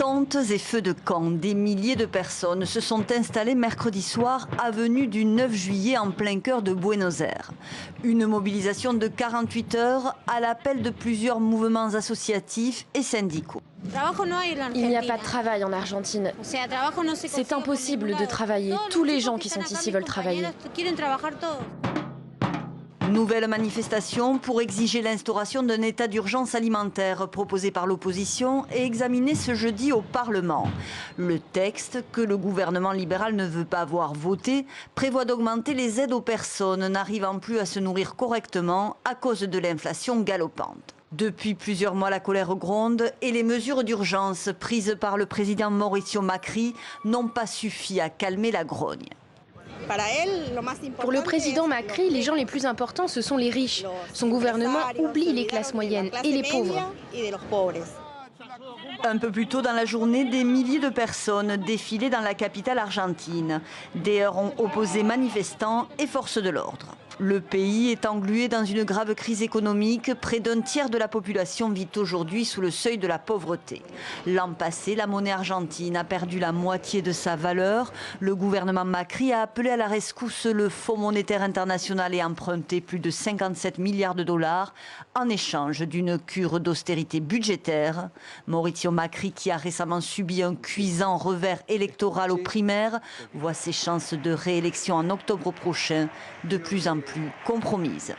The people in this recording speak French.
Tentes et feux de camp, des milliers de personnes se sont installées mercredi soir avenue du 9 juillet en plein cœur de Buenos Aires. Une mobilisation de 48 heures à l'appel de plusieurs mouvements associatifs et syndicaux. Il n'y a pas de travail en Argentine. C'est impossible de travailler. Tous les gens qui sont ici veulent travailler. Nouvelle manifestation pour exiger l'instauration d'un état d'urgence alimentaire proposé par l'opposition et examiné ce jeudi au Parlement. Le texte, que le gouvernement libéral ne veut pas voir voté, prévoit d'augmenter les aides aux personnes n'arrivant plus à se nourrir correctement à cause de l'inflation galopante. Depuis plusieurs mois, la colère gronde et les mesures d'urgence prises par le président Mauricio Macri n'ont pas suffi à calmer la grogne. Pour le président Macri, les gens les plus importants, ce sont les riches. Son gouvernement oublie les classes moyennes et les pauvres. Un peu plus tôt dans la journée, des milliers de personnes défilaient dans la capitale argentine. Des heurts ont opposé manifestants et forces de l'ordre. Le pays est englué dans une grave crise économique. Près d'un tiers de la population vit aujourd'hui sous le seuil de la pauvreté. L'an passé, la monnaie argentine a perdu la moitié de sa valeur. Le gouvernement Macri a appelé à la rescousse le Fonds monétaire international et emprunté plus de 57 milliards de dollars en échange d'une cure d'austérité budgétaire. Mauricio Macri, qui a récemment subi un cuisant revers électoral aux primaires, voit ses chances de réélection en octobre prochain de plus en plus compromises.